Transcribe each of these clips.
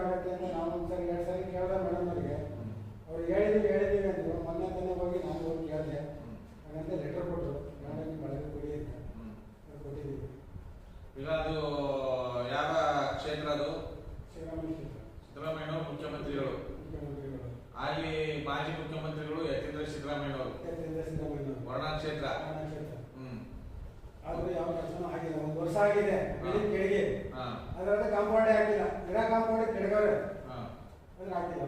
ಆಗುತ್ತೆ ಅಂತ ನಾವು ಒಂದ್ಸರಿ 2 ಸಾರಿ ಕೇಳಿದೆ ಮೇಡಮ್ ಅವರಿಗೆ. ಅವ್ರು ಹೇಳಿದ್ದೀವಿ ಅಂದರು. ಮೊನ್ನೆ ತಾನೇ ಹೋಗಿ ನಾನು ಹೋಗಿ ಕೇಳಿದೆ. ಹಾಗಂತ ಲೆಟರ್ ಕೊಟ್ಟರು, ಮೇಡಮ್ ನೀವು ಒಳಗೆ ಕೊಡಿ ಅಂತ ಕೊಟ್ಟಿದ್ದೀವಿ. ಈಗ ಅದು ಯಾವ ಕ್ಷೇತ್ರ? ಅದು ಸಿದ್ದರಾಮಯ್ಯ ಮುಖ್ಯಮಂತ್ರಿಗಳು. ಅಲ್ಲಿ ಮಾಜಿ ಮುಖ್ಯಮಂತ್ರಿಗಳು ಯತೀಂದ್ರ ಸಿದ್ದರಾಮಯ್ಯನವರು. ವರ್ಣಾ ಕ್ಷೇತ್ರ. ಆದ್ರೆ ಯಾವ ಕೆಲಸನೂ ಆಗಿಲ್ಲ. 1 ವರ್ಷ ಆಗಿದೆ ಬಿಲ್ಡಿಂಗ್ ಕೆಳಗೆ. ಅದರಲ್ಲಿ ಕಾಂಪೌಂಡೇ ಹಾಕಿಲ್ಲ. ಗಿಡ ಕಾಂಪೌಂಡ್ ಕೆಳಗವ್ರೆ ಅದ್ರ ಹಾಕಿಲ್ಲ.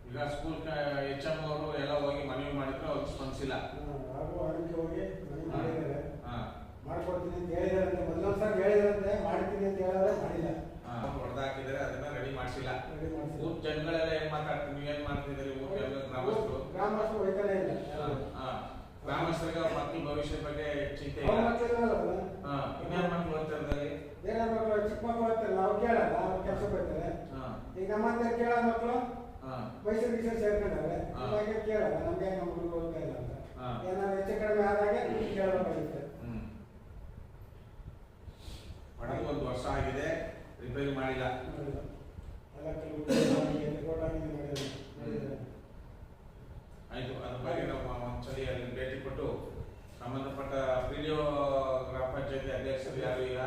ಈಗ ಸ್ಕೂಲ್ HM ಅವರು ಎಲ್ಲ ಹೋಗಿ ಮನವಿ ಮಾಡಿದ್ರು, ಅವ್ರು ಸ್ಪಂದಿಸಿಲ್ಲ. ಹಾಗೂ ಅದಕ್ಕೆ ಹೋಗಿ ಮನವಿ ಮಾಡಿದ್ದಾರೆ. ಮಾಡ್ಕೊಡ್ತೀನಿ ಅಂತ ಹೇಳಿದಾರಂತೆ. ಮೊದಲೊಂದ್ಸರಿ ಹೇಳಿದಾರಂತೆ ಮಾಡ್ತೀನಿ ಅಂತ ಹೇಳಿದ್ರೆ ಮಾಡಿಲ್ಲ. ಹೊಡೆದಾಕಿದ್ದಾರೆ, ಅದನ್ನ ರೆಡಿ ಮಾಡಿಸಿಲ್ಲ. ಊರ್ ಜನಗಳೆಲ್ಲ ಏನ್ ಮಾತಾಡ್ತೀವಿ, ನೀವ್ ಏನ್ ಮಾಡ್ತಿದ್ದೀರಿ? ಗ್ರಾಮಸ್ಥರು ಹೋಯ್ತಾನೆ ಇಲ್ಲ. ಗ್ರಾಮಸ್ಥರಿಗೆ ಅವ್ರ ಮಕ್ಕಳ ಭವಿಷ್ಯದ ಬಗ್ಗೆ ಚಿಂತೆ ಇಲ್ಲ. ಇನ್ನೇನ್ ಮಕ್ಕಳು ಓದ್ತಿರ್ತಾರೆ? ಬೇರೆ ಮಕ್ಕಳು, ಚಿಕ್ಕ ಮಕ್ಕಳು ಓದ್ತಾರೆ, ನಾವು ಕೇಳಲ್ಲ, ಅವ್ರು ಕೆಲಸಕ್ಕೆ ಹೋಗ್ತಾರೆ. ಈಗ ನಮ್ಮಂತ ಕೇಳೋ ಮಕ್ಕಳು ಮೈಸೂರಿಗೆ ಸೇರ್ಕೊಂಡಾರೆ, ಹಾಗೆ ಕೇಳಲ್ಲ. ನಮ್ಗೆ ನಮ್ಮ ಹುಡುಗ ಓದ್ತಾ ಇಲ್ಲ ಅಂತ ಏನಾದ್ರು ಹೆಚ್ಚು ಕಡಿಮೆ ಆದಾಗೆ ಕೇಳಬೇಕಾಗುತ್ತೆ. ಒಳಗೆ 1 ವರ್ಷ ಆಗಿದೆ, ರಿಪೇರಿ ಮಾಡಿಲ್ಲ. ಆಯ್ತು, ಅದ್ರ ಬಗ್ಗೆ ನಾವು ಒಂದ್ಸಲಿ ಅಲ್ಲಿ ಭೇಟಿ ಕೊಟ್ಟು ಸಂಬಂಧಪಟ್ಟ PDO ಗ್ರಾಮ ಪಂಚಾಯತಿ ಅಧ್ಯಕ್ಷರು ಯಾರು ಈಗ?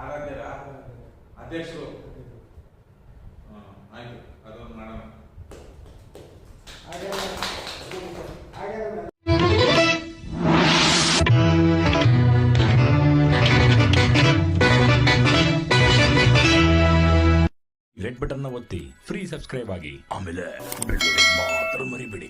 ಆರಾಧ್ಯರ ಅಧ್ಯಕ್ಷರು. ಆಯ್ತು, ಅದೊಂದು ಮಾಡೋಣ. ರೆಡ್ ಬಟನ್ ಒತ್ತಿ ಫ್ರೀ ಸಬ್ಸ್ಕ್ರೈಬ್ ಆಗಿ, ಆಮೇಲೆ ಬೆಲ್ ಮಾತ್ರ ಮರಿಬೇಡಿ.